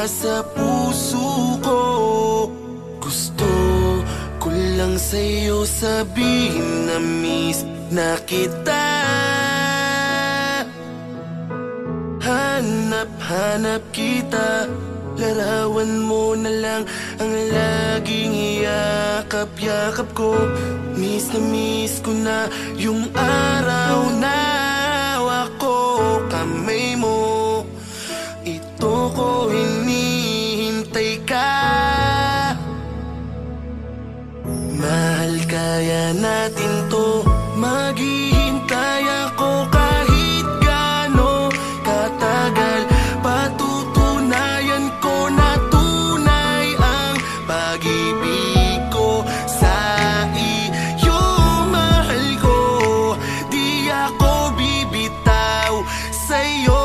sa puso ko. Gusto ko lang sa'yo sabihin na miss na kita. Hanap kita, larawan mo na lang ang laging yakap-yakap ko. Miss na miss ko na yung araw na ako kamay mo. Ito ko hinihintay ka. Mahal, kaya natin to. Maghihintay ako kahit gaano katagal. Patutunayan ko na tunay ang pag-ibig ko sa iyo. Mahal ko, di ako bibitaw sa'yo.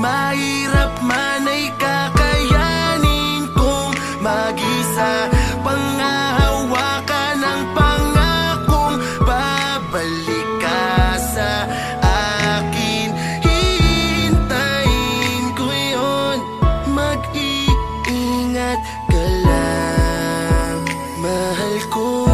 Mahirap man ay kakayanin kong mag-isa. Panghahawakan ang pangakong babalik ka sa akin. Hihintayin ko yun. Mag-iingat ka lang, mahal ko.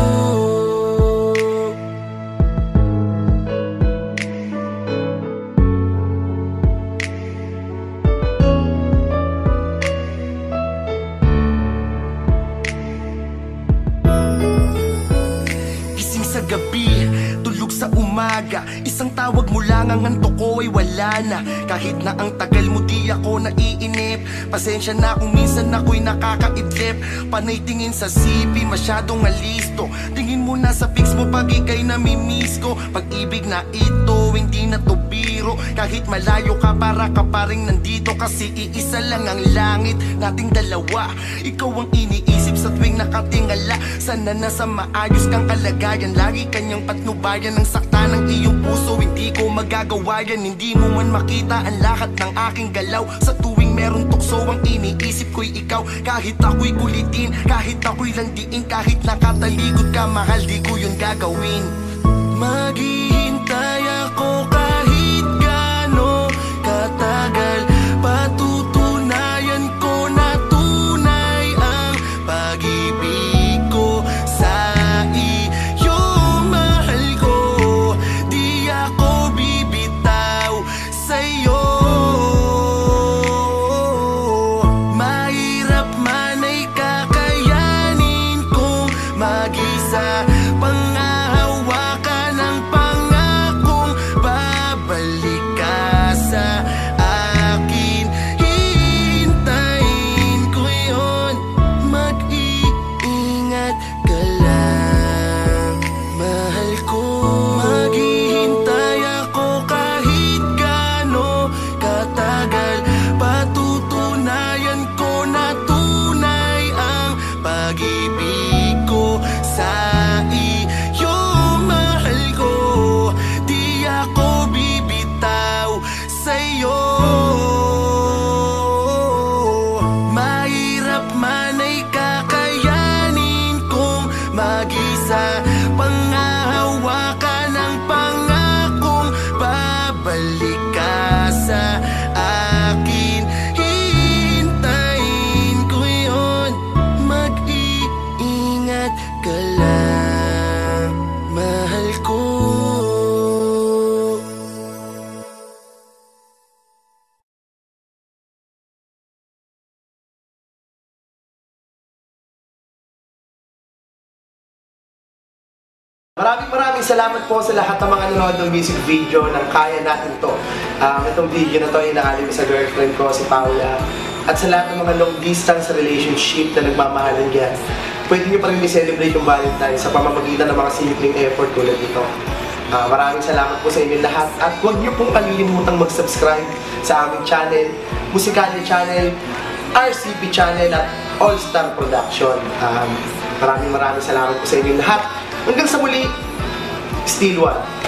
Gising sa gabi, tulog sa umaga, isang tawag mo lang ang antok ko ay wala na. Kahit na ang tagal mo di ako naiinip. Pasensya na kung minsan ako'y nakakaidlip. Panay tingin sa CP, masyadong alisto. Tingin mo na sa pics mo pag ika'y namimiss ko. Pag-ibig na ito, hindi na to biro. Kahit malayo ka, para ka pa rin nandito. Kasi iisa lang ang langit nating dalawa. Ikaw ang iniisip sa tuwing nakatingala. Sana nasa maayos kang kalagayan. Lagi kanyang patnubayan ng sakta ng iyong puso. Hindi ko magagawa yan, hindi mo man makita ang lahat ng aking galaw. Sa tuwing meron tukso, ang iniisip ko'y ikaw. Kahit ako'y kulitin, kahit ako'y landiin, kahit nakatalikod ka, mahal, di ko yun gagawin. Maghihintay ako kahit gaano katagal. Patutunayan ko na tunay ang pag-ibig ko sa iyo. Mahal ko, di ako bibitaw sa'yo. Mahirap man ay kakayanin kong mag-isa. Panghahawakan ang pangakong babalik ka sa akin. Hihintayin ko yun. Mag-iingat ka lang, mahal ko. Maghihintay ako kahit gaano katagal. Patutunayan ko na tunay ang pag-ibig ko sa iyo. Mahal ko, di ako bibitaw sa'yo. Mahirap man ay kakayanin kong mag-isa. Panghahawakan ang pangakong babalik ka sa akin. Hihintayin ko yun. Mag-iingat ka lang, mahal ko. Maraming salamat po sa lahat ng mga nanonood ng music video ng Kaya Natin To. Itong video na to ay naalim sa girlfriend ko, si Paula. At sa lahat ng mga long distance relationship na nagmamahalan dyan, pwede nyo pa rin i-celebrate yung Valentine sa pamamagitan ng mga simpleng effort tulad ito. Maraming salamat po sa inyo lahat. At huwag nyo pong kalilimutang mag-subscribe sa aming channel, Musical.ly Channel, RCP Channel at All Star Production. Maraming salamat po sa inyo lahat. Hanggang sa muli, Still One.